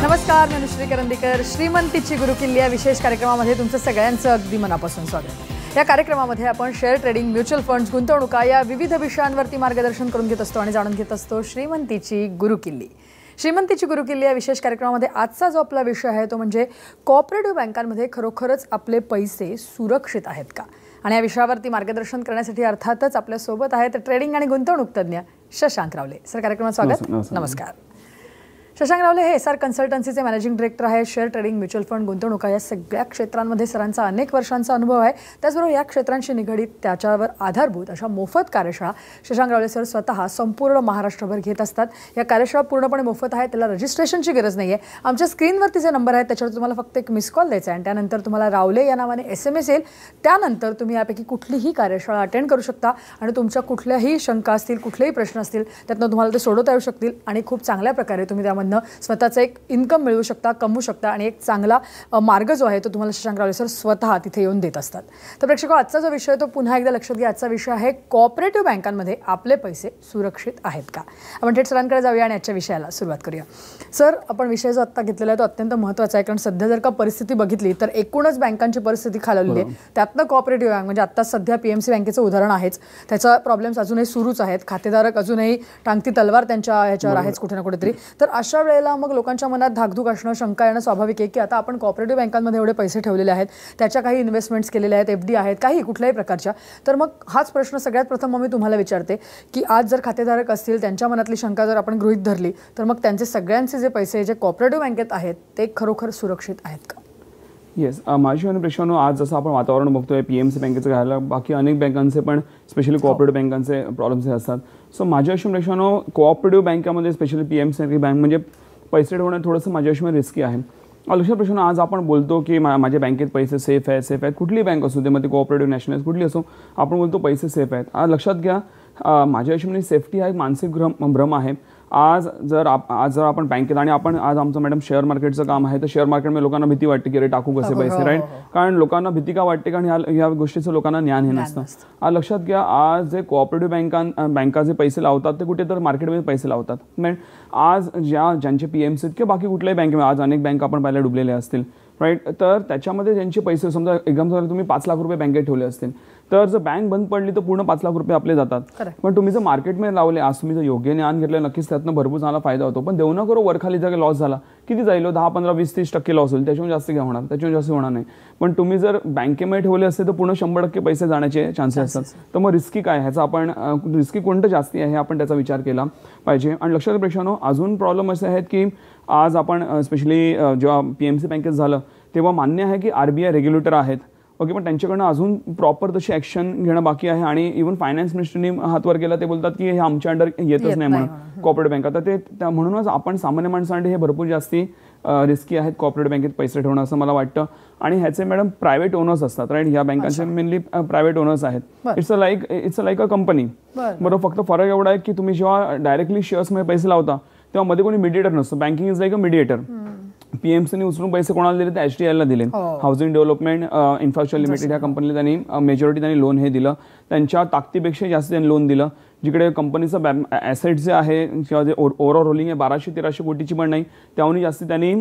नमस्कार, मी अनुश्री करंदीकर. श्रीमंतीची गुरुकिल्ली या विशेष कार्यक्रमामध्ये तुमचं सगळ्यांचं अगदी मनापासून स्वागत. या कार्यक्रमामध्ये आपण शेअर ट्रेडिंग, म्युच्युअल फंड्स, गुंतवणुका या विविध विषयांवरती मार्गदर्शन करून घेत असतो आणि जाणून घेत असतो श्रीमंतीची गुरुकिल्ली. श्रीमंतीची गुरुकिल्ली या विशेष कार्यक्रमामध्ये आजचा जो आपला विषय आहे तो म्हणजे कोऑपरेटिव्ह बँकांमध्ये खरोखरच आपले पैसे सुरक्षित आहेत का. आणि या विषयावरती मार्गदर्शन करण्यासाठी अर्थातच आपल्यासोबत आहेत ट्रेडिंग आणि गुंतवणूक तज्ज्ञ शशांक रावले. सर, कार्यक्रमात स्वागत. नमस्कार. शशांक रावले हे SR कन्सल्टन्सीचे मॅनेजिंग डायरेक्टर आहे. शेअर ट्रेडिंग, म्युच्युअल फंड, गुंतवणुका या सगळ्या क्षेत्रांमध्ये सरांचा अनेक वर्षांचा अनुभव आहे. त्याचबरोबर या क्षेत्रांशी निगडीत त्याच्यावर आधारभूत अशा मोफत कार्यशाळा शशांक रावले सर स्वतः संपूर्ण महाराष्ट्रभर घेत असतात. या कार्यशाळा पूर्णपणे मोफत आहे, त्याला रजिस्ट्रेशनची गरज नाही आहे. आमच्या स्क्रीनवरती जे नंबर आहेत त्याच्यावर तुम्हाला फक्त एक मिस कॉल द्यायचा आहे आणि त्यानंतर तुम्हाला रावले या नावाने SMS येईल. त्यानंतर तुम्ही यापैकी कुठलीही कार्यशाळा अटेंड करू शकता आणि तुमच्या कुठल्याही शंका असतील, कुठलेही प्रश्न असतील त्यातनं तुम्हाला ते सोडवता येऊ शकतील आणि खूप चांगल्या प्रकारे तुम्ही त्यामधनं स्वतःचं एक इन्कम मिळवू शकता, कमवू शकता आणि एक चांगला मार्ग जो आहे तो तुम्हाला शशांक रावले सर स्वतः तिथे येऊन देत असतात. तर प्रेक्षको, आजचा जो विषय तो पुन्हा एकदा लक्षात घ्या. आजचा विषय आहे कोऑपरेटिव्ह बँकांमध्ये आपले पैसे सुरक्षित आहेत का. आपण थेट सरांकडे जाऊया आणि आजच्या विषयाला सुरुवात करूया. सर, आपण विषय जो आत्ता घेतलेला आहे तो अत्यंत महत्त्वाचा आहे, कारण सध्या जर का परिस्थिती बघितली तर एकूणच बँकांची परिस्थिती खालावलेली आहे. त्यातनं कोऑपरेटिव्ह बँक म्हणजे आत्ता सध्या PMC बँकेचं उदाहरण आहेच. त्याचा प्रॉब्लेम्स अजूनही सुरूच आहेत. खातेधारक अजूनही टांगती तलवार त्यांच्या ह्याच्यावर आहेच कुठे ना कुठेतरी. तर अशा वेळेला मग लोकांच्या मनात धाकधूक असणं, शंका येणं स्वाभाविक आहे की आता आपण कोऑपरेटिव्ह बँकांमध्ये एवढे पैसे ठेवलेले आहेत, त्याच्या काही इन्व्हेस्टमेंट्स केलेल्या आहेत, FD आहेत, काही कुठल्याही प्रकारच्या. तर मग हाच प्रश्न सगळ्यात प्रथम मी तुम्हाला विचारते की आज जर खातेधारक असतील, त्यांच्या मनातली शंका जर आपण गृहीत धरली तर मग त्यांचे सगळ्यांचे जे पैसे जे कोऑपरेटिव्ह बँकेत आहेत ते खरोखर सुरक्षित आहेत का. येस, माझी प्रश्न आज जसं आपण वातावरण बघतोय PMC बँकेचं घ्यायला, बाकी अनेक बँकांचे पण स्पेशली कोऑपरेटिव्ह बँकांचे प्रॉब्लेम्स असतात. सो माझ्या प्रश्न कोऑपरेटिव्ह बँकामध्ये स्पेशली PMC बँक म्हणजे पैसे ठेवणं थोडंसं माझ्या रिस्की आहे. लक्षात प्रश्न आज आपण बोलतो की माझ्या बँकेत पैसे सेफ आहेत. कुठली बँक असू दे, मग ती कोऑपरेटिव्ह, नॅशनल, कुठली असो, आपण बोलतो पैसे सेफ आहेत. आज लक्षात घ्या, माझ्या हिशोबाने सेफ्टी हा एक मानसिक भ्रम आहे. आज जर आपण बँकेत आणि आपण आज आमचं मॅडम शेअर मार्केटचं काम आहे, तर शेअर मार्केटमध्ये लोकांना भीती वाटते की अरे टाकू कसे पैसे, राईट. कारण लोकांना भीती का वाटते, कारण ह्या गोष्टीचं लोकांना ज्ञान हे नसतं. आज लक्षात घ्या, आज जे कोऑपरेटिव्ह बँका जे पैसे लावतात ते कुठे तर मार्केटमध्ये पैसे लावतात. आज ज्यांचे PMC किंवा बाकी कुठल्याही बँकेमध्ये आज अनेक बँक आपण पाहिल्या डुबलेले असतील, राईट. तर त्याच्यामध्ये ज्यांचे पैसे समजा एक्झाम्पल तुम्ही 5 लाख रुपये बँकेत ठेवले असतील, तर जर बँक बंद पडली तर पूर्ण 5 लाख रुपये आपले जातात. पण तुम्ही जर मार्केटमध्ये लावले, आज तुम्ही जर योग्य ज्ञान घेतलं, नक्कीच त्यातनं भरपूर चांगला फायदा होतो. पण देऊ न करू वरखाली जर लॉस झाला, किती जाईल, 10, 15, 20, 30% लॉस होईल, त्याच्याहून जास्त काय होणार, त्याच्याहून जास्त होणार नाही. पण तुम्ही जर बँकेमध्ये ठेवले असते तर पूर्ण 100% पैसे जाण्याचे चान्सेस असतात. तर मग रिस्की काय, ह्याचा आपण रिस्की कोणतं जास्ती आहे आपण त्याचा विचार केला पाहिजे. आणि लक्षात प्रश्न अजून प्रॉब्लेम असे आहेत की आज आपण स्पेशली जेव्हा PMC बँकेत झालं तेव्हा मान्य आहे की RBI रेग्युलेटर आहेत, ओके, पण त्यांच्याकडनं अजून प्रॉपर तशी ॲक्शन घेणं बाकी आहे. आणि इव्हन फायनान्स मिनिस्टरनी हातवर केला, ते बोलतात की हे आमच्या अंडर येतच नाही म्हणून कोऑपरेटिव्ह बँका. तर ते म्हणूनच आपण सामान्य माणसांसाठी हे भरपूर जास्ती रिस्की आहेत कोऑपरेटिव्ह बँकेत पैसे ठेवणं, असं मला वाटतं. आणि ह्याचे मॅडम प्रायव्हेट ओनर्स असतात, राईट. ह्या बँकांचे मेनली प्रायव्हेट ओनर्स आहेत. इट्स लाईक अ कंपनी, बरोबर. फक्त फरक एवढा आहे की तुम्ही जेव्हा डायरेक्टली शेअर्समध्ये पैसे लावता तेव्हा मध्ये कोणी मीडिएटर नसतं. Banking is like a mediator. PMCने उचलून पैसे कोणाला दिले, तर HDLला दिले, हाऊसिंग डेव्हलपमेंट इन्फ्रास्ट्रक्चर लिमिटेड ह्या कंपनीला त्यांनी मेजॉरिटी त्यांनी लोन हे दिलं. त्यांच्या ताकदीपेक्षा जास्त त्यांनी लोन दिलं. जिकडे कंपनीचं ॲसेट जे आहे किंवा जे ओव्हरऑल होल्डिंग आहे 1200-1300 कोटीची पण नाही, त्याहून जास्त त्यांनी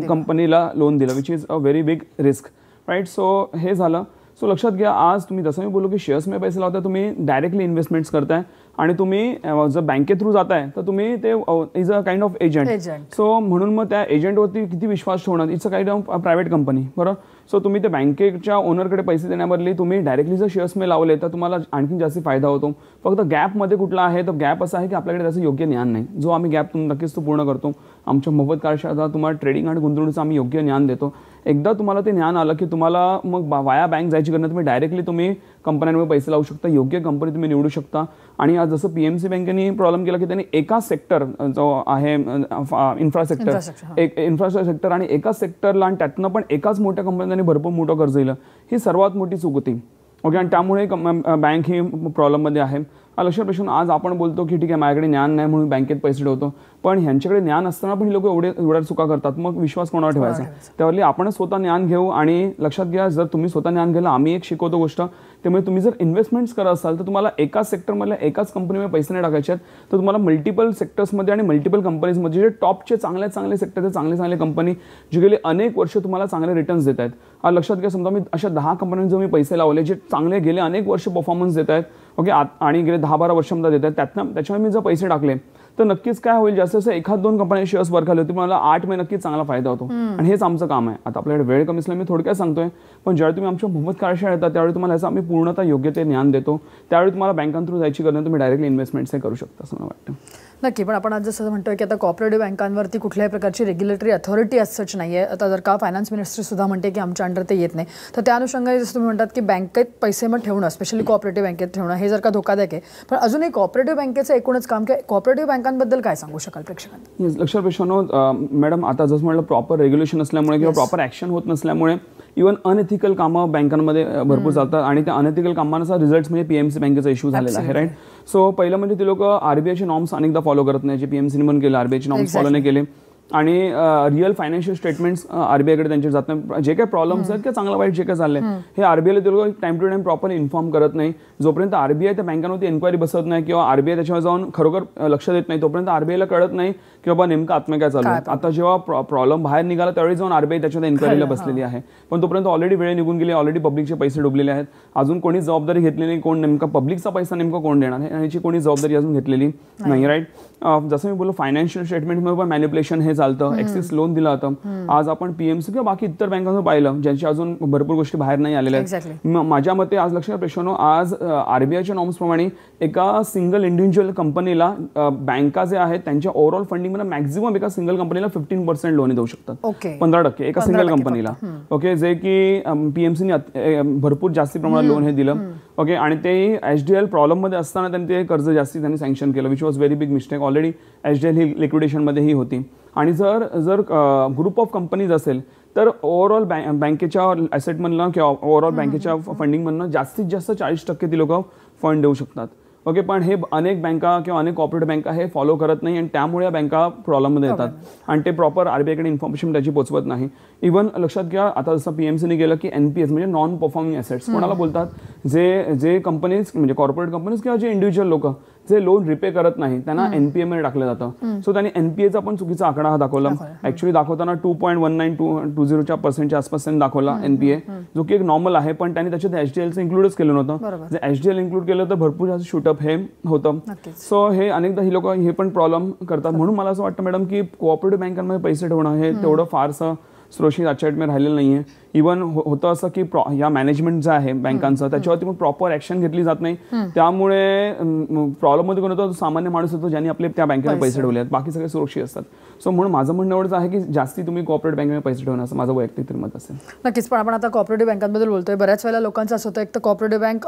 कंपनीला लोन दिलं, which is a very big risk, right. So हे झालं. सो लक्षात घ्या, आज तुम्ही जसं मी बोलू की शेअर्समध्ये पैसे लावता, तुम्ही डायरेक्टली इन्व्हेस्टमेंट्स करताय आणि तुम्ही जर बँके थ्रू जाताय तर तुम्ही ते is a kind of agent. So म्हणून मग त्या एजंटवरती किती विश्वास ठेवणार, it's a kind of private company, बरोबर. सो तुम्ही ते बँकेच्या ओनरकडे पैसे देण्याबदली तुम्ही डायरेक्टली जर शेअर्समध्ये लावले तर तुम्हाला आणखी जास्त फायदा होतो. फक्त गॅपमध्ये कुठला आहे, तर गॅप असा आहे की आपल्याकडे त्याचं योग्य ज्ञान नाही. जो आम्ही गॅप नक्कीच तो पूर्ण करतो. आमच्या मोफत कार्यशाळा तुम्हाला ट्रेडिंग आणि गुंतवणुकीचं आम्ही योग्य ज्ञान देतो. एकदा तुम्हाला ते ज्ञान आलं की तुम्हाला मग वाया बँक जायची गरज नाही. तुम्ही कंपन्यांमध्ये पैसे लावू शकता, योग्य कंपनी तुम्ही निवडू शकता. आणि आज जसं PMC बँकेने प्रॉब्लेम केला की त्यांनी एका सेक्टर जो आहे इन्फ्रास्ट्रक्चर सेक्टर आणि एकाच सेक्टरला आणि त्यातनं पण एकाच मोठ्या कंपन्यांनी भरपूर मोठं कर्ज दिलं, ही सर्वात मोठी चूक होती, ओके. आणि त्यामुळे बँक ही प्रॉब्लेममध्ये आहे. लक्षात प्रश्न आज आपण बोलतो की ठीक आहे माझ्याकडे ज्ञान नाही म्हणून बँकेत पैसे ठेवतो, पण ह्यांच्याकडे ज्ञान असताना पण ही लोक एवढ्या चुका करतात. मग विश्वास कोणावर ठेवायचा? त्यावरली आपणच स्वतः ज्ञान घेऊ. आणि लक्षात घ्या, जर तुम्ही स्वतः ज्ञान घ्यायला आम्ही एक शिकवतो गोष्ट, त्यामुळे तुम्ही जर इन्व्हेस्टमेंट्स करत असाल तर तुम्हाला एकाच सेक्टरमधल्या एकाच कंपनीमध्ये पैसे नाही टाकायचे आहेत, तर तुम्हाला मल्टिपल सेक्टर्समध्ये आणि मल्टिपल कंपनीजमध्ये जे टॉपचे चांगले सेक्टर, चांगले कंपनी जे गेले अनेक वर्ष तुम्हाला चांगले रिटर्न्स देत आहेत. लक्षात घ्या, समजा मी अशा 10 कंपन्यांचे मी पैसे लावले जे चांगले गेले अनेक वर्ष परफॉर्मन्स देत आहेत, ओके, आणि गेले 10-12 वर्षांमध्ये देत आहेत, त्याच्यामुळे मी जर पैसे टाकले तर नक्कीच काय होईल, जास्त जास्त 1-2 कंपन्या शेअर्स वर खाली होती, मला 8 महिने नक्कीच चांगला फायदा होतो. आणि हेच आमचं काम आहे. आता आपल्याकडे वेळ कमी असल्यामुळे मी थोडक्यात सांगतोय, पण ज्यावेळी तुम्ही आमच्या मोफत कार्यशाळा येतात त्यावेळी तुम्हाला याचं आम्ही पूर्णतः योग्य ते ज्ञान देतो. त्यावेळी तुम्हाला बँकां थ्रू जायची गरज नाही, तुम्ही डायरेक्टली इन्व्हेस्टमेंट्स करू शकता असं मला वाटतं. नक्की. पण आपण आज जसं म्हणतोय की आता कॉपरेटिव्ह बँकांवरती कुठल्याही प्रकारची रेग्युलेटरी अथॉरिटी as such नाही आहे. आता जर का फायनान्स मिनिस्ट्री सुद्धा म्हणते की आमच्या अंडर ते येत नाही, तर त्या अनुषंगाने जसं तुम्ही म्हणतात की बँकेत पैसे मग ठेवणं, स्पेशली कॉपरेटिव्ह बँकेत ठेवणं हे जर का धोकादायक आहे, पण अजूनही कॉपरेटिव्ह बँकेचं एकूणच काम किंवा कॉपरेटिव्ह बँकांबद्दल काय सांगू शकाल प्रेक्षकांना? लक्षात प्रश्न मॅडम, आता जसं म्हटलं प्रॉपर रेग्युलेशन असल्यामुळे किंवा प्रॉपर ॲक्शन होत नसल्यामुळे इव्हन अनएथिकल कामं बँकांमध्ये भरपूर चालतात आणि त्या अनएथिकल कामांचा रिझल्ट म्हणजे पीएमसी बँकेचा इश्यू झालेला आहे. राईट. सो पहिलं म्हणजे ते लोक आरबीआयचे नॉर्म्स अनेकदा फॉलो करत नाही, जे पीएमसीने पण केलं, आरबीआयचे नॉर्म्स फॉलो नाही केले, आणि रिअल फायनान्शियल स्टेटमेंट्स आरबीआयकडे त्यांचे जात नाही. जे काही प्रॉब्लेम्स आहेत किंवा चांगलं वाईट जे काय चाललंय हे आरबीआयला ते लोक time to time proper inform करत नाही. जोपर्यंत आरबीआय त्या बँकांवरती एन्क्वायरी बसत नाही किंवा आरबीआय त्याच्यावर जाऊन खरोखर लक्ष देत नाही, तोपर्यंत आरबीआयला कळत नाही की बाबा नेमकं आत्म काय चालू आहे. आता जेव्हा प्रॉब्लेम बाहेर निघाला त्यावेळी जाऊन आरबीआय त्याच्यावर एन्क्वायरीला बसलेली आहे, पण तोपर्यंत ऑलरेडी वेळ निघून गेली, ऑलरेडी पब्लिकचे पैसे डुबलेले आहेत, अजून कोणी जबाबदारी घेतलेली नाही. कोण नेमका पब्लिकचा पैसा नेमका कोण देणार आहे याची कोणी जबाबदारी अजून घेतलेली नाही. राईट. जसं मी बोललो फायनान्शियल स्टेटमेंटमध्ये पण मॅनिप्युलेशन हे चालतं. एक्सेस लोन दिलं होतं. आज आपण पीएमसी किंवा बाकी इतर बँकांचं पाहिलं ज्यांची अजून भरपूर गोष्टी बाहेर नाही आलेल्या आहेत. माझ्या मते आज लक्षात प्रश्न, आज आरबीआयच्या नॉर्म्स प्रमाणे एका सिंगल इंडिव्हिज्युअल कंपनीला बँका जे आहेत त्यांच्या ओव्हरऑल फंडिंग मध्ये मॅक्झिमम एका सिंगल कंपनीला 15% लोन देऊ शकतात. 15% एका सिंगल कंपनीला. ओके, जे की पीएमसीने भरपूर जास्ती प्रमाणात लोन हे दिलं. ओके, आणि ते एचडीएल प्रॉब्लेम मध्ये असताना त्यांनी ते कर्ज जास्ती त्यांनी सँक्शन केलं, which was very big mistake. Already HDL ही लिक्विडेशनमध्ये ही होती. आणि जर ग्रुप ऑफ कंपनीज असेल तर ओव्हरऑल बँकेच्या ॲसेटमधनं किंवा ओव्हरऑल बँकेच्या फंडिंगमधनं जास्तीत जास्त 40% ती लोक फंड देऊ शकतात. ओके, पण हे अनेक बँका किंवा अनेक कॉर्पोरेट बँका हे फॉलो करत नाही आणि त्यामुळे या बँका प्रॉब्लेममध्ये येतात आणि ते प्रॉपर आरबीआयकडे इन्फॉर्मेशन त्याची पोचवत नाही. इव्हन लक्षात घ्या, आता जसं पीएमसीने गेलं की एनपीएस म्हणजे नॉन परफॉर्मिंग ॲसेट्स कोणाला बोलतात, जे कंपनीज म्हणजे कॉर्पोरेट कंपनीज किंवा जे इंडिव्हिज्युअल लोक जे लोन रिपे करत नाही त्यांना एनपीए मध्ये टाकलं जातं. सो त्यांनी एनपीएचा पण चुकीचा आकडा हा दाखवला. ऍक्च्युली दाखवताना 2.1920% आसपास त्यांनी दाखवला एनपीए, जो की एक नॉर्मल आहे, पण त्यांनी त्याच्यात एचडीएलचं इन्क्लूडच केलं नव्हतं. जर एचडीएल इन्क्लूड केलं तर भरपूर जास्त शूटअप हे होतं. सो हे अनेकदा ही लोक हे पण प्रॉब्लेम करतात. म्हणून मला असं वाटतं मॅडम की कोऑपरेटिव्ह बँकांमध्ये पैसे ठेवणं हे तेवढं फारसं सुरक्षित आजच्या डेटमध्ये राहिलेलं नाहीये. इव्हन होतं असं की या मॅनेजमेंट जे आहे बँकांचं त्याच्यावरती पण प्रॉपर ऍक्शन घेतली जात नाही. त्यामुळे प्रॉब्लेम मध्ये कोण होतो, सामान्य माणूस होतो ज्यांनी आपले त्या बँकेला पैसे ठेवले आहेत, बाकी सगळे सुरक्षित असतात. सो म्हणून माझं म्हणणं एवढंच आहे की जास्ती तुम्ही कॉर्पोरेट बँकेमध्ये पैसे ठेवणं असं माझं वैयक्तिक मत असेल. नक्कीच. पण आपण आता कॉर्पोरेटिव्ह बँकांबद्दल बोलतोय, बऱ्याच वेळेला लोकांचं असं होतं एक तर कॉर्पोरेटिव्ह बँक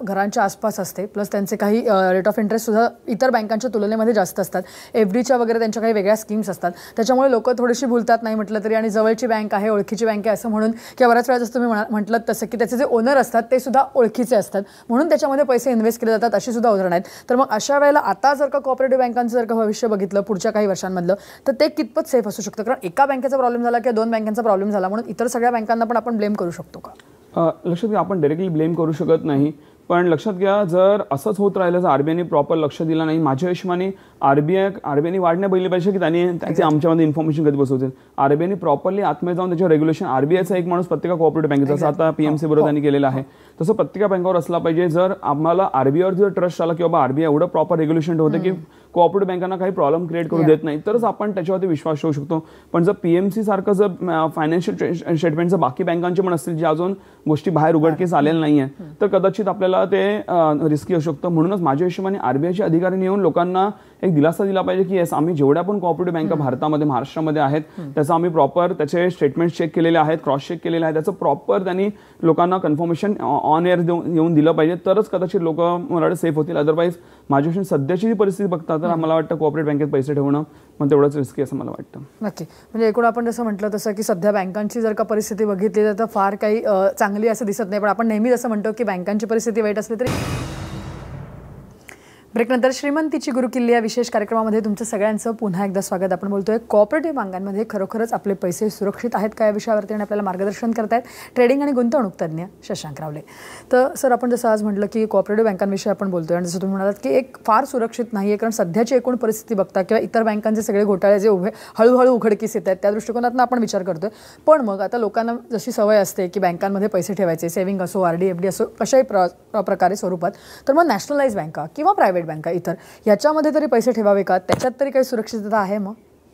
घरांच्या आसपास असते, प्लस त्यांचे काही रेट ऑफ इंटरेस्ट सुद्धा इतर बँकांच्या तुलनेमध्ये जास्त असतात, एफडीच्या वगैरे त्यांच्या काही वेगळ्या स्कीम्स असतात, त्याच्यामुळे लोक थोडीशी भुलतात नाही म्हटलं तरी, आणि जवळची बँक आहे, ओळखीची बँक आहे असं म्हणून, किंवा बऱ्याच वेळा जसं तुम्ही म्हटलं तसं की त्याचे जे ओनर असतात ते सुद्धा ओळखीचे असतात म्हणून त्याच्यामध्ये पैसे इन्व्हेस्ट केले जातात, अशी सुद्धा उदाहरणं आहेत. तर मग अशा वेळेला आता जर का कॉर्पोरेटिव्ह बँकांचं जर का भविष्य बघितलं पुढच्या काही वर्षांमधलं, तर ते कितपत सेफ असू शकतं? कारण एका बँकेचा प्रॉब्लेम झाला किंवा 2 बँकांचा प्रॉब्लेम झाला म्हणून इतर सगळ्या बँकांना पण आपण ब्लेम करू शकतो का? लक्षात घ्या, आपण डायरेक्टली ब्लेम करू शकत नाही, पण लक्षात घ्या जर असंच होत राहिलं तर आरबीआयने प्रॉपर लक्ष दिलं नाही, माझ्या हिशोबाने आरबीआयने वाढण्या पहिली पाहिजे की त्यांनी त्याचे आमच्यामध्ये इन्फॉर्मेशन कधी बसवतील. आरबीआयने प्रॉपरली आतमध्ये जाऊन त्याच्यावर रेग्युलेशन, आरबीआयचा एक माणूस प्रत्येक कॉर्पोरेट बँकेचा जसं आता पीएमसी बरोबर त्यांनी केलेलं आहे तसं प्रत्येक बँकावर असला पाहिजे. जर आम्हाला आरबीआयवर जर ट्रस्ट आला की बाबा आरबीआय एवढं प्रॉपर रेग्युलेशन ठेवते की कॉर्पोरेट बँकांना काही प्रॉब्लेम क्रिएट करू देत नाही, तरच आपण त्याच्यावरती विश्वास ठेवू शकतो. पण जर पीएमसी सारखं जर फायनान्शियल स्टेटमेंटचं बाकी बँकांचे पण असतील जे अजून गोष्टी बाहेर उघडकीस आलेल्या नाही आहे, तर कदाचित आपल्याला ते रिस्की असू शकतं. म्हणूनच माझ्या हिशोबाने आरबीआयचे अधिकाऱ्यांनी येऊन लोकांना एक दिलासा दिला पाहिजे की येस, आम्ही जेवढ्या पण कॉर्पोरेटिव्ह बँका भारतामध्ये महाराष्ट्रामध्ये आहेत त्याचं आम्ही प्रॉपर त्याचे स्टेटमेंट चेक केलेले आहेत, क्रॉस चेक केलेले आहेत, त्याचं प्रॉपर त्यांनी लोकांना कन्फर्मेशन ऑन एअर येऊन दिलं पाहिजे, तरच कदाचित लोक मला सेफ होतील. अदरवाईज माझ्या सध्याची जी परिस्थिती बघता तर मला वाटतं कॉर्पोरेट बँकेत पैसे ठेवणं पण तेवढंच रिस्की असं मला वाटतं. नक्की. म्हणजे एकूण आपण जसं म्हटलं तसं की सध्या बँकांची जर का परिस्थिती बघितली तर फार काही चांगली असं दिसत नाही, पण आपण नेहमी जसं म्हणतो की बँकांची परिस्थिती वाईट असली तरी ब्रेकनंतर श्रीमंतीची गुरुकिल्ली या विशेष कार्यक्रमामध्ये तुमचं सगळ्यांचं पुन्हा एकदा स्वागत. आपण बोलतोय कोऑपरेटिव्ह बँकांमध्ये खरोखरच आपले पैसे सुरक्षित आहेत का या विषयावरती आणि आपल्याला मार्गदर्शन करतायत ट्रेडिंग आणि गुंतवणूक तज्ज्ञ शशांक रावले. तर सर, आपण जसं आज म्हटलं की कोऑपरेटिव्ह बँकांविषयी आपण बोलतोय आणि जसं तुम्ही म्हणालात की एक फार सुरक्षित नाही आहे, कारण सध्याची एकूण परिस्थिती बघता किंवा इतर बँकांचे सगळे घोटाळे जे हळूहळू उघडकीस येत आहेत त्या दृष्टिकोनातून आपण विचार करतोय. पण मग आता लोकांना जशी सवय असते की बँकांमध्ये पैसे ठेवायचे, सेव्हिंग असो, RD FD असो, कशाही प्रकारे स्वरूपात, तर मग नॅशनलाइज बँका किंवा प्रायव्हेट बँका इतर याच्यामध्ये तरी पैसे ठेवावे का? त्याच्यात तरी काही सुरक्षितता आहे मग?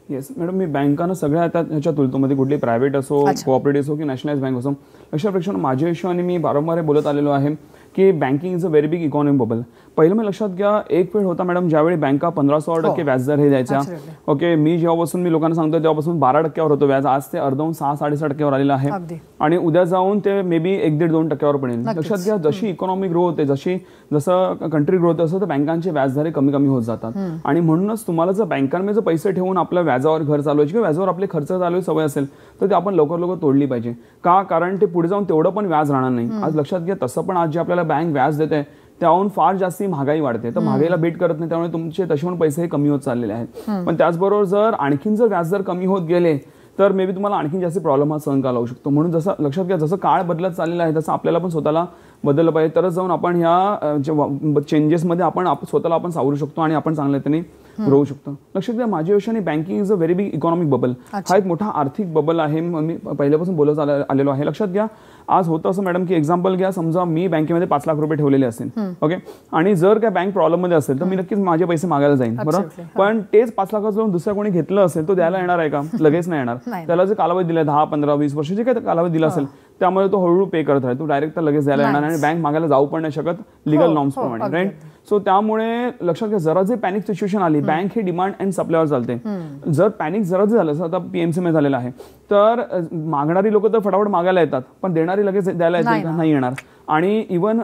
येस मॅडम, मी बँकांना सगळ्या ह्याच्या तुलनेमध्ये कुठली प्रायव्हेट असो, कोऑपरेटिव्ह असो की नॅशनलाइज बँक असो, अशा प्रेक्षण माझ्या हिशोबाने मी वारंवार बोलत आलेलो आहे की banking is a very big economic bubble. पहिलं मी लक्षात घ्या, एक वेळ होता मॅडम ज्यावेळी बँका 15-16% व्याजदर हे द्यायच्या. ओके, मी जेव्हापासून मी लोकांना सांगतो तेव्हापासून 12% होतं व्याज. आज ते अर्धवून 6-6.5% आलेलं आहे आणि उद्या जाऊन ते मे बी 1-1.5-2% पण येईल. लक्षात घ्या, जशी इकॉनॉमी ग्रो होते, जसं कंट्री ग्रो होते, असं तर बँकांचे व्याजदर कमी कमी होत जातात. आणि म्हणूनच तुम्हाला जर बँकांमध्ये जर पैसे ठेवून आपल्या व्याजावर घर चालवायचे किंवा व्याजावर आपले खर्च चालवायची सवय असेल तर ते आपण लवकर तोडली पाहिजे. का? कारण ते पुढे जाऊन तेवढं पण व्याज राहणार नाही. आज लक्षात घ्या, तसं पण आज जे आपल्याला बँक व्याज देते त्याहून फार जास्ती महागाई वाढते, तर महागाईला बीट करत नाही, त्यामुळे तुमचे तसे पण पैसे कमी होत चाललेले आहेत. पण त्याचबरोबर जर आणखीन जर व्याज जर कमी होत गेले तर मे बी तुम्हाला आणखीन जास्त प्रॉब्लेम हा सहन करावा लागू शकतो. म्हणून जसं लक्षात घ्या, जसं काळ बदलत चाललेला आहे तसं आपल्याला पण स्वतःला बदललं पाहिजे, तरच जाऊन आपण ह्या चेंजेसमध्ये आपण स्वतःला आपण सावरू शकतो आणि आपण चांगल्या रीतीने ग्रो शकतो. लक्षात घ्या, माझ्या विषयाने banking is a very big economic bubble. हा एक मोठा आर्थिक बबल आहे, मी पहिल्यापासून बोलत आलेलो आहे. लक्षात घ्या, आज होतं असं मॅडम की एक्झाम्पल घ्या, समजा मी बँकेमध्ये 5 लाख रुपये ठेवलेले असेल, ओके, आणि जर काय बँक प्रॉब्लेममध्ये असेल तर मी नक्कीच माझे पैसे मागायला जाईन, बरोबर. पण तेच 5 लाखाचं जाऊन दुसऱ्या कोणी घेतलं असेल तो द्यायला येणार आहे का? लगेच नाही येणार. त्याला जे कालावधी दिला 10, 15, 20 वर्ष जे काय कालावधी दिला असेल त्यामुळे तो हळूहळू पे करत राहील, तो डायरेक्ट तर लगेच द्यायला येणार आणि बँक मागायला जाऊ पण नाही शकत लिगल नॉर्म्स प्रमाणे, राईट. सो त्यामुळे लक्षात घ्या, जरा जे पॅनिक सिच्युएशन आली, बँक ही डिमांड अँड सप्लायवर चालते. जर पॅनिक जरा जे झालं, आता PMC मध्ये झालेलं आहे, तर मागणारी लोक तर फटाफट मागायला येतात पण देणारी लगेच द्यायला येतील का? नाही येणार. आणि इव्हन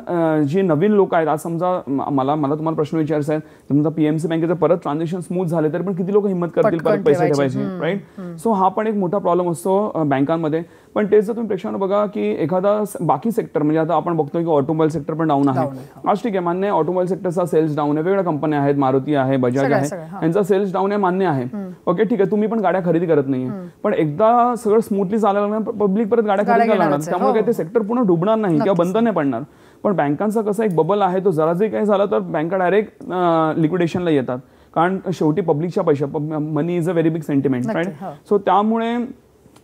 जे नवीन लोक आहेत, आज समजा मला तुम्हाला प्रश्न विचारायचा आहे, समजा PMC बँकेचं परत ट्रान्झॅक्शन स्मूथ झाले तरी पण किती लोक हिंमत करतील परत पैसे ठेवायचे, राईट. सो हा पण एक मोठा प्रॉब्लेम असतो बँकांमध्ये. पण तेच जर तुम्ही प्रेक्षकांना बघा की एखादा बाकी सेक्टर, म्हणजे आता आपण बघतोय की ऑटोमोबाईल सेक्टर पण डाऊन आहे आज, ठीक आहे, मान्य आहे. ऑटोमोबाईल सेक्टरचा सेल्स डाऊन आहे, वेगवेगळ्या कंपन्या आहेत, मारुती आहे, बजाज आहे, यांचा सेल्स डाऊन आहे, मान्य आहे. ओके, ठीक आहे, तुम्ही पण गाड्या खरेदी करत नाहीये, पण एकदा सगळं स्मूथली चालायला पब्लिक परत गाड्या खरेदी करायला लागणार, त्यामुळे काही ते सेक्टर पूर्ण डुबणार नाही किंवा बंद नाही पडणार. पण बँकांचा कसा एक बबल आहे, तो जरा जे काही झालं तर बँका डायरेक्ट लिक्विडेशनला येतात, कारण शेवटी पब्लिकच्या पैसे, money is a very big sentiment, right. So त्यामुळे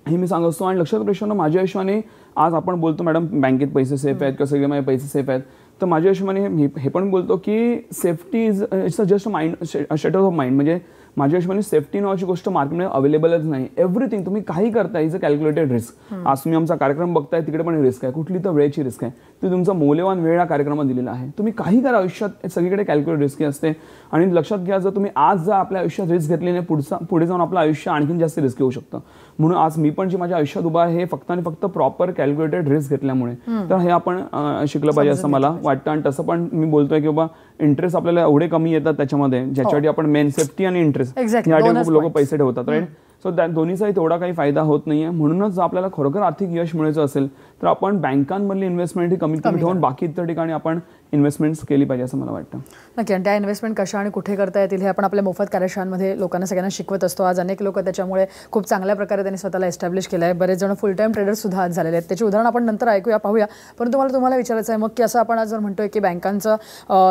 हे मी सांगत असतो. आणि लक्षात प्रेक्षकांना, माझ्या हिशोबाने आज आपण बोलतो मॅडम बँकेत पैसे सेफ आहेत किंवा सगळे माझे पैसे सेफ आहेत, तर माझ्या हिशोबाने हे पण बोलतो की safety is it's a just mind, state of mind. म्हणजे माझ्या हिशोबाने सेफ्टी नावाची गोष्ट मार्केटमध्ये अवेलेबलच नाही. एव्हरीथिंग तुम्ही काही करताय इज अ कॅल्क्युलेटेड रिस्क. आज तुम्ही आमचा कार्यक्रम बघताय, तिकडे पण रिस्क आहे, कुठली तर वेळेची रिस्क आहे, ती तुमचा मौल्यवान वेळ या कार्यक्रमात दिलेला आहे. तुम्ही काही करा आयुष्यात, सगळीकडे कॅल्क्युलेट रिस्क असते. आणि लक्षात घ्या, जर तुम्ही आज जर आपल्या आयुष्यात रिस्क घेतली नाही, पुढे जाऊन आपलं आयुष्य आणखीन जास्त रिस्क होऊ शकतं. म्हणून आज मी पण जे माझ्या आयुष्यात उभा आहे हे फक्त आणि फक्त प्रॉपर कॅल्क्युलेटेड रिस्क घेतल्यामुळे. तर हे आपण शिकलं पाहिजे असं मला वाटतं. आणि तसं पण मी बोलतोय की बाबा इंटरेस्ट आपल्याला एवढे कमी येतात त्याच्यामध्ये, ज्याच्यासाठी आपण मेन सेफ्टी आणि इंटरेस्ट यासाठी लोक पैसे ठेवतात, राईट. सो त्या दोन्हीचाही तेवढा काही फायदा होत नाहीये. म्हणूनच जर आपल्याला खरोखर आर्थिक यश मिळायचं असेल तर आपण बँकांमधली इन्व्हेस्टमेंट ही कमीत कमी ठेवून बाकी इतर ठिकाणी आपण इन्व्हेस्टमेंट्स केली पाहिजे असं मला वाटतं. नक्की. आणि त्या इन्व्हेस्टमेंट कशा आणि कुठे करता येतील हे आपण आपल्या मोफत कार्यशाळांमध्ये लोकांना सगळ्यांना शिकवत असतो. आज अनेक लोक त्याच्यामुळे खूप चांगल्या प्रकारे त्यांनी स्वतःला एस्टॅब्लिश केलं आहे. बरेच जण फुल टाईम ट्रेडर्स सुद्धा आज झालेले आहेत. त्याची उदाहरण आपण नंतर ऐकूया, पाहूया. परंतु मला तुम्हाला विचारायचं आहे मग की असं आपण आज जर म्हणतोय की बँकांचा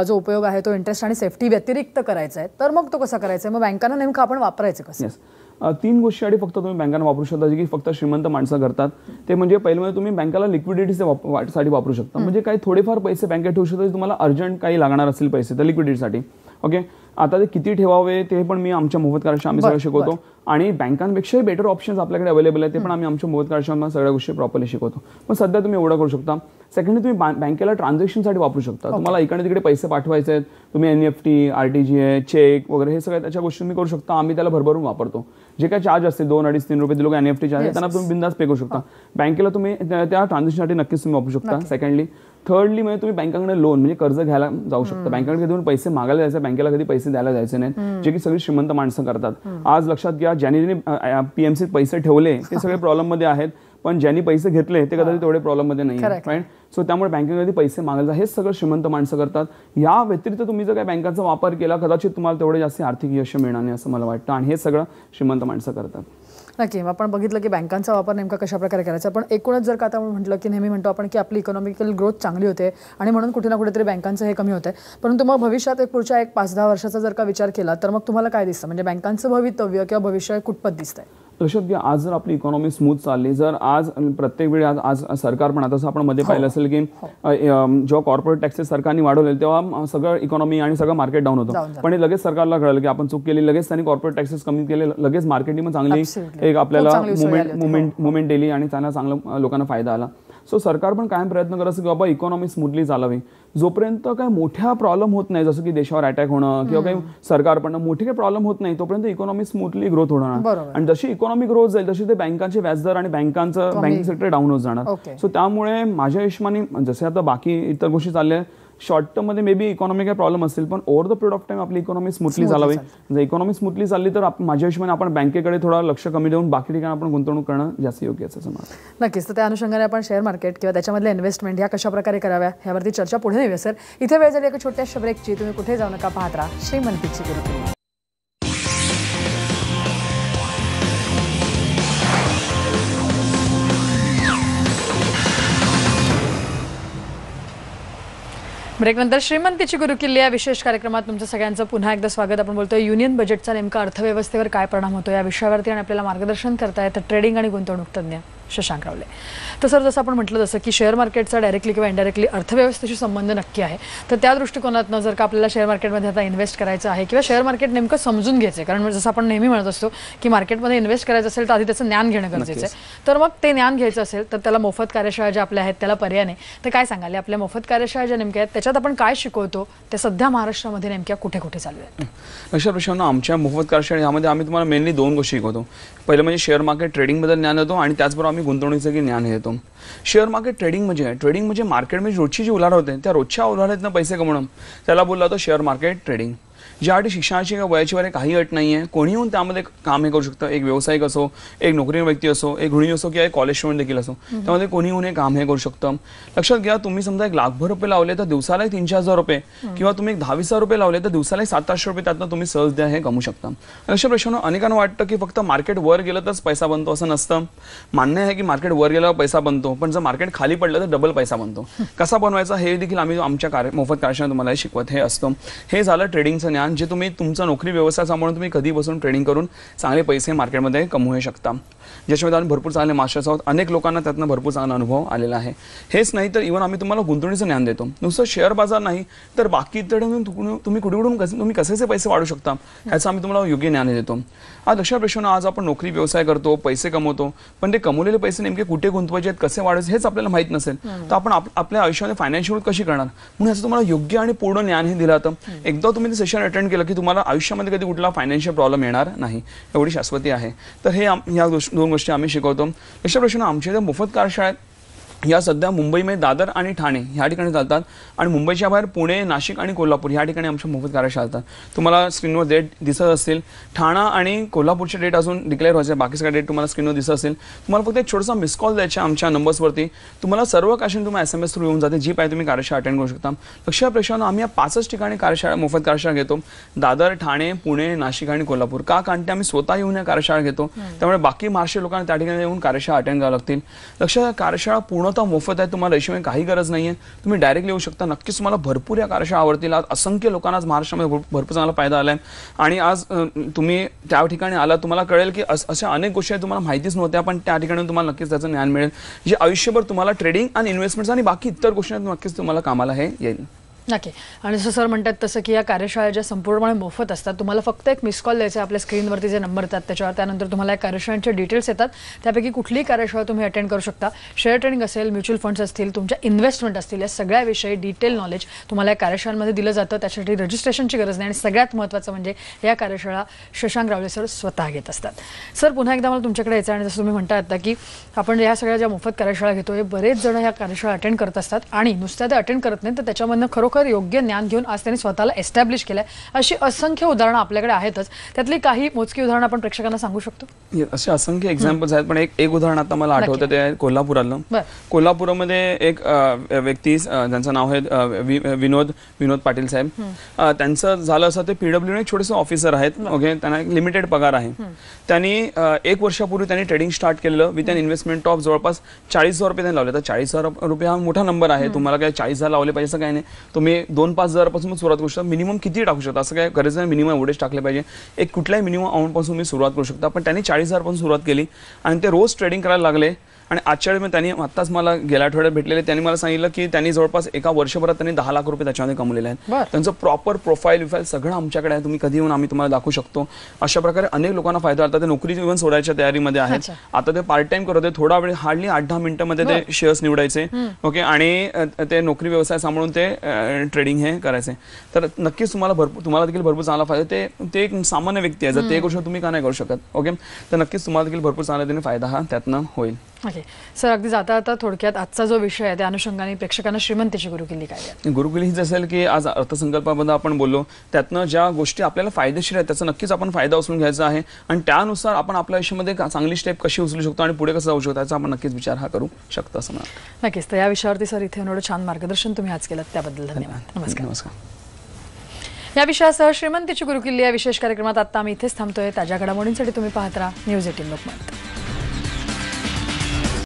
जो उपयोग आहे तो इंटरेस्ट आणि सेफ्टी व्यतिरिक्त करायचा आहे, तर मग तो कसा करायचा आहे? मग बँकांना नेमकं आपण वापरायचं कसं? 3 गोष्टीसाठी फक्त तुम्ही बँकांना वापरू शकता, जे की फक्त श्रीमंत माणसं करतात. ते म्हणजे पहिलं म्हणजे तुम्ही बँकेला लिक्विडिटीसाठी वापरू शकता. म्हणजे काही थोडेफार पैसे बँकेत ठेवू शकता, तुम्हाला अर्जंट काही लागणार असतील पैसे तर लिक्विडिटीसाठी. ओके, आता ते किती ठेवावे ते पण मी आमच्या मोफत कार्यशाळेत आम्ही सगळं शिकवतो. आणि बँकांपेक्षाही बेटर ऑप्शन्स आपल्याकडे अवेलेबल आहेत, ते पण आम्ही आमच्या मोफत कार्यशाळेत सगळ्या गोष्टी प्रॉपरली शिकवतो. पण सध्या तुम्ही एवढं करू शकता. सेकंडली, तुम्ही बँकेला ट्रान्झॅक्शनसाठी वापरू शकता. तुम्हाला इकडे तिकडे पैसे पाठवायचे आहेत, तुम्ही NEFT, RTGS, चेक वगैरे हे सगळ्या त्याच्या गोष्टी तुम्ही करू शकता. आम्ही त्याला भरभरून वापरतो. जे काय चार्ज असते 2, 2.5, 3 रुपये लोक NEFT चार्ज आहेत, त्यांना तुम्ही बिंदास पे करू शकता. बँकेला तुम्ही त्या ट्रान्झॅक्शनसाठी नक्कीच तुम्ही वापरू शकता. सेकंडली, थर्डली म्हणजे तुम्ही बँकांकडे लोन म्हणजे कर्ज घ्यायला जाऊ शकता. बँकांकडे कधी पैसे मागायला जायचे, बँकेला कधी पैसे द्यायला जायचे नाहीत, जे की सगळी श्रीमंत माणसं करतात. आज लक्षात घ्या, ज्यांनी PMCत पैसे ठेवले ते सगळे प्रॉब्लेममध्ये आहेत. पण ज्यांनी पैसे घेतले ते कदाचित तेवढे प्रॉब्लेममध्ये नाही राईट. सो त्यामुळे बँकेमध्ये पैसे मागायला हेच सगळं श्रीमंत माणसं करतात. या व्यतिरिक्त तुम्ही जर काही बँकांचा वापर केला कदाचित तुम्हाला तेवढे जास्त आर्थिक यश मिळणार नाही असं मला वाटतं, आणि हे सगळं श्रीमंत माणसं करतात. नक्की. आपण बघितलं की बँकांचा वापर नेमका कशा प्रकारे करायचा, पण एकूणच जर का आता म्हटलं की नेहमी म्हणतो आपण की आपली इकॉनॉमिकल ग्रोथ चांगली होते आणि म्हणून कुठे ना कुठेतरी बँकांचं हे कमी होतं, परंतु मग भविष्यात पुढच्या 5-10 वर्षाचा जर का विचार केला तर मग तुम्हाला काय दिसतं, म्हणजे बँकांचं भवितव्य किंवा भविष्य कुठपत दिसतंय? लक्षात घ्या, आज जर आपली इकॉनॉमी स्मूथ चालली, जर आज प्रत्येक वेळी आज सरकार पण, आता जसं आपण मध्ये पाहिलं असेल की जेव्हा कॉर्पोरेट टॅक्सेस सरकारने वाढवले तेव्हा सगळं इकॉनॉमी आणि सगळं मार्केट डाऊन होतं, पण हे लगेच सरकारला कळलं की आपण चूक केली, लगेच त्यांनी कॉर्पोरेट टॅक्सेस कमी केले, लगेच मार्केटिंग पण चांगली एक आपल्याला मुवमेंट दिली आणि त्यांना चांगला लोकांना फायदा आला. सो सरकार पण कायम प्रयत्न करत असतं की बाबा इकॉनॉमी स्मूथली चालावी. जोपर्यंत काही मोठ्या प्रॉब्लेम होत नाही, जसं की देशावर अटॅक होणं किंवा काही सरकार पण मोठे काही प्रॉब्लेम होत नाही, तोपर्यंत इकॉनॉमी स्मूथली ग्रोथ होणार. आणि जशी इकॉनॉमी ग्रोथ जाईल तशी ते बँकांचे व्याजदर आणि बँकिंग सेक्टर डाऊन होत जाणार. सो त्यामुळे माझ्या हिशोबाने जसे आता बाकी इतर गोष्टी चालल्या, शॉर्ट टर्म मध्ये मे बी इकॉनॉमी काही प्रॉब्लेम असेल, पण over the period of time आपली इकॉनॉमी स्मूथली चालावी. जर इकॉनॉमी स्मूथली चालली तर माझ्या हिशोबाने आपण बँकेकडे थोडा लक्ष कमी देऊन बाकी ठिकाणी आपण गुंतवणूक करणं जास्त योग्य आहे असं मला. नक्कीच. तर त्या अनुषंगाने आपण शेअर मार्केट किंवा त्याच्यामधले इन्व्हेस्टमेंट ह्या कशा प्रकारे कराव्या यावरती चर्चा पुढे नेऊया सर. इथे वेळ झाली एका छोट्याशा ब्रेकची. तुम्ही कुठे जाऊ नका, पाहत राहा श्रीमंतीची गुरुकुल. ब्रेकनंतर श्रीमंतीची गुरुकिल्ली या विशेष कार्यक्रमात तुमचं सगळ्यांचं पुन्हा एकदा स्वागत. आपण बोलतोय युनियन बजेटचा नेमका अर्थव्यवस्थेवर काय परिणाम होतो या विषयावरती, आणि आपल्याला मार्गदर्शन करतायत ट्रेडिंग आणि गुंतवणूक तज्ञ शशांक रावले. तर सर, जसं आपण म्हटलं जसं की शेअर मार्केटचा डायरेक्टली किंवा इनडायरेक्टली अर्थव्यवस्थेशी संबंध नक्की आहे, तर त्या दृष्टिकोनातनं जर का आपल्याला शेअर मार्केटमध्ये आता इन्व्हेस्ट करायचं आहे किंवा शेअर मार्केट नेमकं समजून घ्यायचं आहे, कारण जसं आपण नेहमी म्हणत असतो की मार्केटमध्ये इन्व्हेस्ट करायचं असेल तर आधी त्याचं ज्ञान घेणं गरजेचं आहे. तर मग ते ज्ञान घ्यायचं असेल तर त्याला मोफत कार्यशाळा ज्या आपल्या आहेत त्याला पर्याय नाही, तर काय सांगाल आपल्या मोफत कार्यशाळा ज्या नेमक्या आहेत त्याच्यात आपण काय शिकवतो, ते सध्या महाराष्ट्रामध्ये नेमक्या कुठे कुठे चालू आहेत? अशा प्रश्नांना आमच्या मोफत कार्यशाळेमध्ये आम्ही तुम्हाला मेनली 2 गोष्टी शिकवतो. पहिलं म्हणजे शेअर मार्केट ट्रेडिंगबद्दल ज्ञान देतो आणि त्याचबरोबर आम्ही गुंतवणुकीचं ज्ञान देतो. शेअर मार्केट ट्रेडिंग म्हणजे मार्केटमध्ये रोजची जी उलाढाल होते त्या रोजच्या उलाढालीतनं पैसे कमवणं, त्याला बोलला जातो शेअर मार्केट ट्रेडिंग. ज्यासाठी शिक्षणाची किंवा वयाची वगैरे काही अट नाही आहे, कोणी येऊन त्यामध्ये काम हे करू शकतं. एक व्यावसायिक असो, एक नोकरी व्यक्ती असो, एक गृहिणी असो किंवा एक कॉलेज स्टुडंट देखील असो, त्यामध्ये कोणी येऊन हे काम हे करू शकतं. लक्षात घ्या, तुम्ही समजा 1 लाखभर रुपये लावले तर दिवसाला 3-4 रुपये किंवा तुम्ही 10-20 रुपये लावले तर दिवसाला 700-800 रुपये त्यातनं तुम्ही सहज द्या हे कमवू शकता. अशा प्रश्न अनेकांना वाटतं की फक्त मार्केट वर गेलं तरच पैसा बनतो, असं नसतं. मान्य आहे की मार्केट वर गेल्यावर पैसा बनतो, पण जर मार्केट खाली पडलं तर डबल पैसा बनतो. कसा बनवायचा हे देखील आम्ही आमच्या मोफत कार्यशाळेत तुम्हाला शिकवत हे असतं. हे झालं ट्रेडिंगचं ज्ञान, जे तुम्ही तुमचा नोकरी व्यवसाय सांभाळून तुम्ही कधी बसून ट्रेडिंग करून चांगले पैसे मार्केटमध्ये कमवू शकता. ज्याच्यामध्ये आम्ही भरपूर चांगले मास्टर्स आहोत, अनेक लोकांना त्यातनं भरपूर चांगला अनुभव आलेला आहे. हेच नाही तर इव्हन आम्ही तुम्हाला गुंतवणुकीचं ज्ञान देतो. नुसतं शेअर बाजार नाही तर बाकी इतर तुम्ही कुठे तुम्ही कसे पैसे वाढू शकता ह्याचं आम्ही तुम्हाला योग्य ज्ञान देतो. आज लक्षात प्रश्न, आज आपण नोकरी व्यवसाय करतो, पैसे कमवतो, पण ते कमवलेले पैसे नेमके कुठे गुंतवायचे आहेत, कसे वाढवायचे हेच आपल्याला माहित नसेल तर आपण आपल्या आयुष्यामध्ये फायनान्शियल ग्रोथ कशी करणार. म्हणून याचं तुम्हाला योग्य आणि पूर्ण ज्ञान हे दिलं जातं. एकदा तुम्ही ते सेशन अटेंड केलं की तुम्हाला आयुष्यामध्ये कधी कुठला फायनान्शियल प्रॉब्लेम येणार नाही, एवढी शाश्वती आहे. तर हे या 2 गोष्टी आम्ही शिकवतो. अशा प्रश्न आमच्या इथे मोफत कार्यशाळेत या सध्या मुंबईमध्ये दादर आणि ठाणे ह्या ठिकाणी चालतात, आणि मुंबईच्या बाहेर पुणे, नाशिक आणि कोल्हापूर ह्या ठिकाणी आमच्या मोफत कार्यशाळा चालतात. तुम्हाला स्क्रीनवर डेट दिसत असतील. ठाणा आणि कोल्हापूरचे डेट अजून डिक्लेअर व्हायचे, बाकी सगळे डेट तुम्हाला स्क्रीनवर दिसत असेल. तुम्हाला फक्त एक छोटासा मिस कॉल द्यायचा आमच्या नंबर्सवरती, तुम्हाला सर्व कार्यशाळा तुम्हाला SMS थ्रू येऊन जाते, जी पाहिजे तुम्ही कार्यशाळा अटेंड करू शकता. लक्षात प्रेक्षकांना, आम्ही या 5च ठिकाणी मोफत कार्यशाळा घेतो, दादर, ठाणे, पुणे, नाशिक आणि कोल्हापूर. का? कारण ते आम्ही स्वतः येऊन या कार्यशाळा घेतो, त्यामुळे बाकी महाराष्ट्रीय लोकांना त्या ठिकाणी येऊन कार्यशाळा अटेंड करावं लागतील. लक्षात, कार्यशाळा पूर्णतः मोफत आहे, तुम्हाला रेशोमध्ये काही गरज नाहीये, तुम्ही डायरेक्ट येऊ शकता. नक्कीच तुम्हाला भरपूर या कार्यशाळा आवडतील. आज असंख्य लोकांना आज महाराष्ट्रामध्ये भरपूर चांगला फायदा आलाय, आणि आज तुम्ही त्या ठिकाणी आला, तुम्हाला कळेल की अशा अनेक गोष्टी तुम्हाला माहितीच नव्हत्या, पण त्या ठिकाणी तुम्हाला नक्कीच त्याचं ज्ञान मिळेल, जे आयुष्यभर तुम्हाला ट्रेडिंग आणि इन्व्हेस्टमेंट्स आणि बाकी इतर गोष्टी नक्कीच तुम्हाला कामाला हे येईल. नक्की. आणि जसं सर म्हणतात तसं की या कार्यशाळा ज्या संपूर्णपणे मोफत असतात, तुम्हाला फक्त एक मिस कॉल द्यायचा, आपल्या स्क्रीनवरती जे नंबर येतात त्याच्यावर, त्यानंतर तुम्हाला या कार्यशाळांचे डिटेल्स येतात, त्यापैकी कुठलीही कार्यशाळा तुम्ही अटेंड करू शकता. शेअर ट्रेडिंग असेल, म्युच्युअल फंड्स असतील, तुमच्या इन्व्हेस्टमेंट असतील, या सगळ्याविषयी डिटेल नॉलेज तुम्हाला या कार्यशाळांमध्ये दिलं जातं. त्यासाठी रजिस्ट्रेशनची गरज नाही, आणि सगळ्यात महत्त्वाचं म्हणजे या कार्यशाळा शशांक रावले सर स्वतः घेत असतात. सर, पुन्हा एकदा मला तुमच्याकडे यायचं, आणि जसं तुम्ही म्हणता आता की आपण या सगळ्या ज्या मोफत कार्यशाळा घेतो, हे बरेच जण या कार्यशाळा अटेंड करत असतात, आणि नुसत्या ते अटेंड करत नाही तर त्याच्यामधनं खरोखर खरोखर योग्य ज्ञान घेऊन आज त्यांनी स्वतःला एस्टॅब्लिश केलंय. अशी असंख्य उदाहरणं आपल्याकडे आहेतच. त्यातली काही मोजकी उदाहरणं आपण प्रेक्षकांना सांगू शकतो. असे असंख्य एक्झाम्पल्स आहेत, पण एक उदाहरण आता मला आठवतं, ते आहे कोल्हापुरातलं. कोल्हापूरमध्ये एक व्यक्ती ज्यांचं नाव आहे विनोद पाटील साहेब. त्यांचं झालं असं, ते PWD एक छोटेसे ऑफिसर आहेत. ओके, त्यांना एक लिमिटेड पगार आहे. त्यांनी 1 वर्षापूर्वी त्यांनी ट्रेडिंग स्टार्ट केलेलं विथ अन इन्व्हेस्टमेंट ऑफ जवळपास 40,000 रुपये त्यांनी लावले. तर 40,000 रुपये हा मोठा नंबर आहे. तुम्हाला काय 40,000 लावले पाहिजे असं काही नाही. तुम्ही 2-5 हजारापासून सुरुवात करू शकता. मिनिमम किती टाकू शकता असं काय गरज नाही, मिनिमम एवढेच टाकले पाहिजे. एक कुठल्याही मिनिमम अमाऊंट पासून मी सुरुवात करू शकता. पण त्यांनी 40,000 पासून सुरुवात केली आणि ते रोज ट्रेडिंग करायला लागले. आणि आजच्या वेळी त्यांनी आत्ताच मला गेल्या आठवड्यात भेटलेले, त्यांनी मला सांगितलं की त्यांनी जवळपास एका वर्षभरात त्यांनी 10 लाख रुपये त्याच्यामध्ये कमवलेले आहेत. त्यांचं प्रॉपर प्रोफाईल सगळं आमच्याकडे आहे. तुम्ही कधी येऊन आम्ही तुम्हाला दाखवू शकतो. अशा प्रकारे अनेक लोकांना फायदा होता. ते नोकरी इव्हन सोडायच्या तयारीमध्ये आहेत. आता ते पार्ट टाइम करत होते. थोडा वेळ, हार्डली 8-10 मिनिटांमध्ये ते शेअर्स निवडायचे. ओके, आणि ते नोकरी व्यवसाय सांभाळून ते ट्रेडिंग हे करायचे. तर नक्कीच तुम्हाला देखील भरपूर चांगला फायदा. ते एक सामान्य व्यक्ती आहे. जर ते करू शकतो, तुम्ही का नाही करू शकत. ओके, तर नक्कीच तुम्हाला देखील भरपूर चांगला फायदा हा त्यातनं होईल. ओके सर, अगदी जाता थोडक्यात आजचा जो विषय आहे त्या अनुषंगाने प्रेक्षकांना श्रीमंतीची गुरुकिल्ली काय आहे? गुरुकिल्ली हीच असेल की आज अर्थसंकल्पाबद्दल आपण बोललो, त्यातनं ज्या गोष्टी आपल्याला फायदेशीर आहेत त्याचा नक्कीच आपण फायदा उचलून घ्यायचा आहे आणि त्यानुसार आपण आपल्या आयुष्यामध्ये चांगली स्टेप कशी उचलू शकतो आणि पुढे कसं जाऊ शकतो याचा आपण नक्कीच विचार करू शकतो असं मला. नक्कीच. तर या विषयावरती सर इथे एवढं छान मार्गदर्शन तुम्ही आज केलं त्याबद्दल धन्यवाद. नमस्कार. या विषयासह श्रीमंतीची गुरुकिल्ली या विशेष कार्यक्रमात आता आम्ही इथेच थांबतोय. ताज्या घडामोडींसाठी तुम्ही पाहत राहा न्यूज 18 लोकमत.